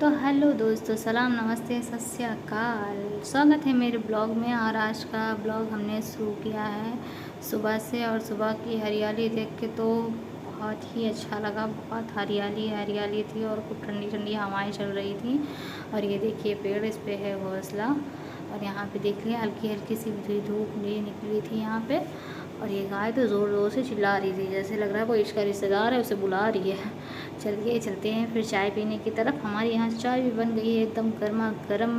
तो हेलो दोस्तों, सलाम नमस्ते सत श्री अकाल। स्वागत है मेरे ब्लॉग में। और आज का ब्लॉग हमने शुरू किया है सुबह से, और सुबह की हरियाली देख के तो बहुत ही अच्छा लगा। बहुत हरियाली हरियाली थी और खूब ठंडी ठंडी हवाएं चल रही थी। और ये देखिए पेड़, इस पे है घोंसला। और यहाँ पे देख लिया हल्की हल्की सी धूप निकली थी यहाँ पे। और ये गाय तो ज़ोर ज़ोर से चिल्ला रही थी, जैसे लग रहा है कोई इसका रिश्तेदार है उसे बुला रही है। चलिए चलते हैं फिर चाय पीने की तरफ। हमारे यहाँ चाय भी बन गई है एकदम गर्मा गर्म,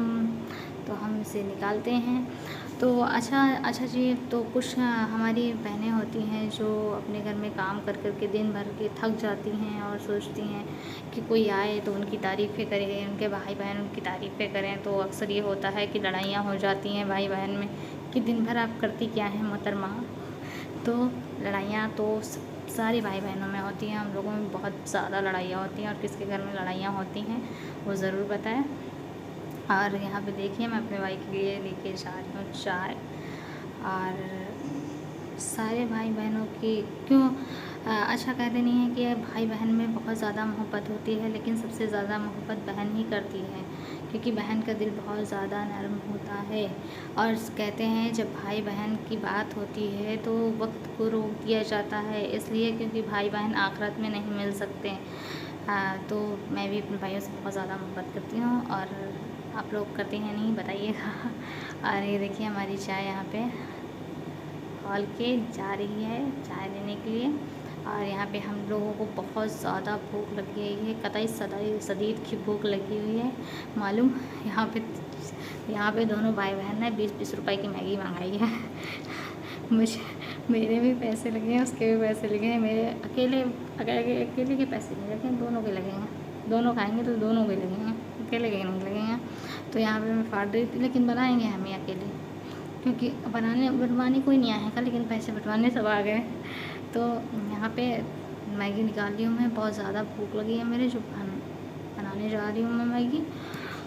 तो हम इसे निकालते हैं। तो अच्छा जी, तो कुछ हमारी बहनें होती हैं जो अपने घर में काम कर कर के दिन भर के थक जाती हैं और सोचती हैं कि कोई आए तो उनकी तारीफ़ें करे, उनके भाई बहन उनकी तारीफ़ें करें। तो अक्सर ये होता है कि लड़ाइयाँ हो जाती हैं भाई बहन में कि दिन भर आप करती क्या हैं मोहतरमा। तो लड़ाइयाँ तो सारे भाई बहनों में होती हैं, हम लोगों में बहुत ज़्यादा लड़ाइयाँ होती हैं। और किसके घर में लड़ाइयाँ होती हैं वो ज़रूर बताएं। और यहाँ पे देखिए मैं अपने भाई के लिए लेके जा रही हूँ चाय। और सारे भाई बहनों की क्यों अच्छा कहते नहीं है कि भाई बहन में बहुत ज़्यादा मोहब्बत होती है, लेकिन सबसे ज़्यादा मोहब्बत बहन ही करती है, क्योंकि बहन का दिल बहुत ज़्यादा नरम होता है। और कहते हैं जब भाई बहन की बात होती है तो वक्त को रोक दिया जाता है, इसलिए क्योंकि भाई बहन आखिरत में नहीं मिल सकते। तो मैं भी अपने भाइयों से बहुत ज़्यादा मोहब्बत करती हूँ, और आप लोग करते हैं नहीं बताइएगा। और ये देखिए हमारी चाय यहाँ पे खोल के जा रही है चाय लेने के लिए। और यहाँ पे हम लोगों को बहुत ज़्यादा भूख लगी हुई है, कतई शदीद की भूख लगी हुई है मालूम। यहाँ पे दोनों भाई बहन ने 20-20 रुपए की मैगी मंगाई है। मुझे मेरे भी पैसे लगे हैं, उसके भी पैसे लगे हैं। मेरे अकेले के पैसे नहीं लगे हैं, दोनों के लगे हैं। दोनों खाएंगे तो दोनों के लगेंगे, अकेले के नहीं लगेंगे। तो यहाँ पे मैं फाड़ रही थी, लेकिन बनाएंगे हम ही अकेले, क्योंकि बनवाने कोई नहीं आया था, लेकिन पैसे बंटवाने सब आ गए। तो यहाँ पे मैगी निकाल रही हूँ मैं, बहुत ज़्यादा भूख लगी है मेरे, जो बनाने जा रही हूँ मैं मैगी।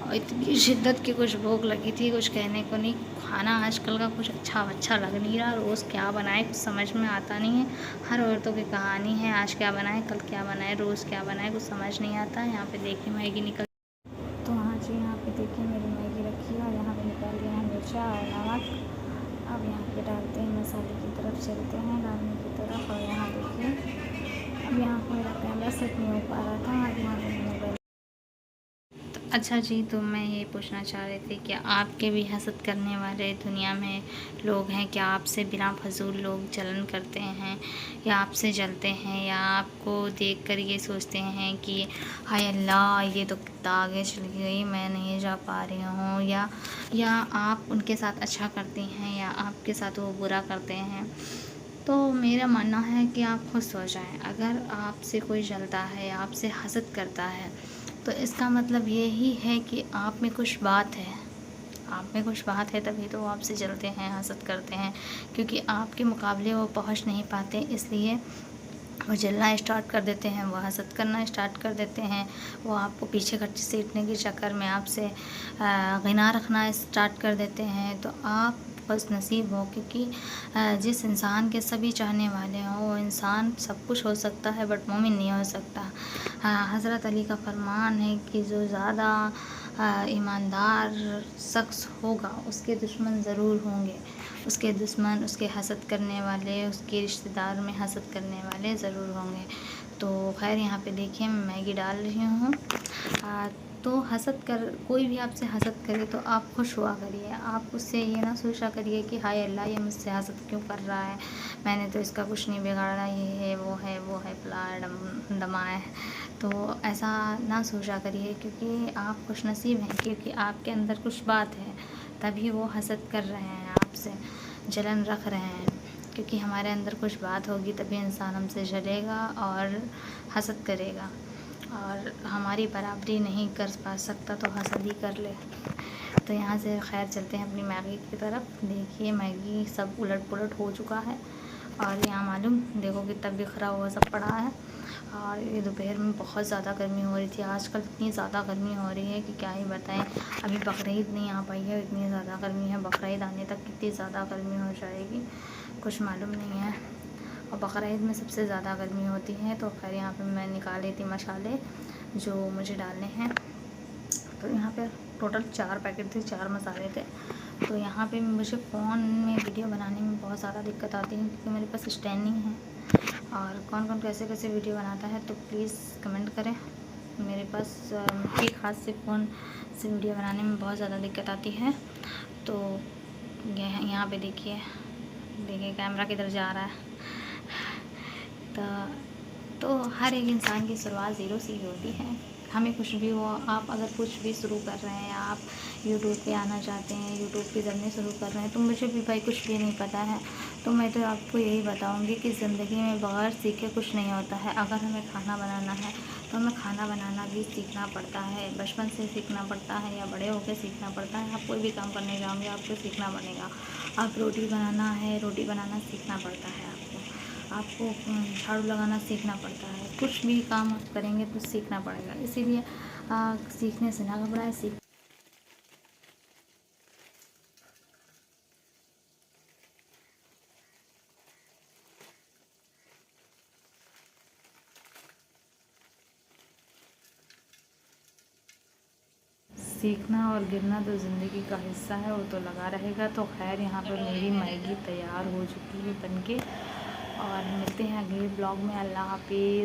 और इतनी शिद्दत की कुछ भूख लगी थी, कुछ कहने को नहीं। खाना आजकल का कुछ अच्छा लग नहीं रहा, रोज़ क्या बनाए कुछ समझ में आता नहीं है। हर औरतों की कहानी है, आज क्या बनाए कल क्या बनाए रोज़ क्या बनाए कुछ समझ नहीं आता। यहाँ पे देखिए मैगी निकल, तो हाँ जी यहाँ पे देखिए मेरी मैगी रखी है, और यहाँ पे निकाल दिया है मिर्चा और नमक। अब यहाँ पे डालते हैं मसाले की तरफ, चलते हैं डालने की तरफ। और यहाँ देखिए अब यहाँ पर मेरा कैमरा सेट नहीं हो पा रहा था, अब यहाँ पे मोबाइल। अच्छा जी, तो मैं ये पूछना चाह रही थी कि आपके भी हसद करने वाले दुनिया में लोग हैं क्या? आपसे बिना फजूल लोग जलन करते हैं, या आपसे जलते हैं, या आपको देखकर ये सोचते हैं कि हाय अल्लाह ये तो कितना आगे चली गई, मैं नहीं जा पा रही हूँ, या आप उनके साथ अच्छा करती हैं या आपके साथ वो बुरा करते हैं। तो मेरा मानना है कि आप खुश हो जाएं। अगर आपसे कोई जलता है, आपसे हसद करता है, तो इसका मतलब यही है कि आप में कुछ बात है। आप में कुछ बात है तभी तो वो आपसे जलते हैं, हसद करते हैं, क्योंकि आपके मुकाबले वो पहुंच नहीं पाते, इसलिए वो जलना स्टार्ट कर देते हैं, वो हसद करना स्टार्ट कर देते हैं। वो आपको पीछे सीटने के चक्कर में आपसे गिना रखना स्टार्ट कर देते हैं। तो आप बस नसीब हो, क्योंकि जिस इंसान के सभी चाहने वाले हों वो इंसान सब कुछ हो सकता है, बट मोमिन नहीं हो सकता। हज़रत अली का फरमान है कि जो ज़्यादा ईमानदार शख्स होगा उसके दुश्मन ज़रूर होंगे, उसके दुश्मन, उसके हसद करने वाले, उसके रिश्तेदार में हसद करने वाले ज़रूर होंगे। तो खैर यहाँ पे देखिए मैं मैगी डाल रही हूँ। तो हसद कर, कोई भी आपसे हसद करे तो आप खुश हुआ करिए। आप उससे ये ना सोचा करिए कि हाय अल्लाह ये मुझसे हसद क्यों कर रहा है, मैंने तो इसका कुछ नहीं बिगाड़ा, ये है वो है वो है फला डमा है। तो ऐसा ना सोचा करिए, क्योंकि आप खुश नसीब हैं, क्योंकि आपके अंदर कुछ बात है, तभी वो हसद कर रहे हैं, आपसे जलन रख रहे हैं। क्योंकि हमारे अंदर कुछ बात होगी तभी इंसान हमसे जलेगा और हसद करेगा। और हमारी बराबरी नहीं कर पा सकता तो हसद ही कर ले। तो यहाँ से खैर चलते हैं अपनी मैगी की तरफ। देखिए मैगी सब उलट पुलट हो चुका है, और यहाँ मालूम देखो कितना बिखरा हुआ सब पड़ा है। और ये दोपहर में बहुत ज़्यादा गर्मी हो रही थी, आजकल इतनी ज़्यादा गर्मी हो रही है कि क्या ही बताएं। अभी बकरीद नहीं आ पाई है, इतनी ज़्यादा गर्मी है, बकरीद आने तक कितनी ज़्यादा गर्मी हो जाएगी कुछ मालूम नहीं है। और बकरीद में सबसे ज़्यादा गर्मी होती है। तो खैर यहाँ पे मैं निकाल रही थी मसाले जो मुझे डालने हैं। तो यहाँ पे टोटल 4 पैकेट थे, 4 मसाले थे। तो यहाँ पे मुझे फ़ोन में वीडियो बनाने में बहुत ज़्यादा दिक्कत आती है क्योंकि मेरे पास स्टैंड नहीं है। और कौन कौन कैसे कैसे वीडियो बनाता है तो प्लीज़ कमेंट करें। मेरे पास एक हाथ से फ़ोन से वीडियो बनाने में बहुत ज़्यादा दिक्कत आती है। तो यहाँ पे देखिए कैमरा किधर जा रहा है। तो हर एक इंसान की शुरुआत ज़ीरो से ही होती है। हमें कुछ भी हो, आप अगर कुछ भी शुरू कर रहे हैं, आप यूट्यूब पे आना चाहते हैं, यूट्यूब के ज़रिए शुरू कर रहे हैं, तो मुझे भी भाई कुछ भी नहीं पता है। तो मैं तो आपको यही बताऊंगी कि ज़िंदगी में बगैर सीखे कुछ नहीं होता है। अगर हमें खाना बनाना है तो हमें खाना बनाना भी सीखना पड़ता है, बचपन से सीखना पड़ता है या बड़े होकर सीखना पड़ता है। आप कोई भी काम करने जाओगे आपको सीखना पड़ेगा। आप रोटी बनाना है, रोटी बनाना सीखना पड़ता है आपको झाड़ू लगाना सीखना पड़ता है। कुछ भी काम आप करेंगे तो सीखना पड़ेगा, इसीलिए सीखने से ना घबराएं। सीखना और गिरना तो ज़िंदगी का हिस्सा है, वो तो लगा रहेगा। तो खैर यहाँ पर मेरी मैगी तैयार हो चुकी है बनके, और मिलते हैं अगले ब्लॉग में। अल्लाह हाफिज़।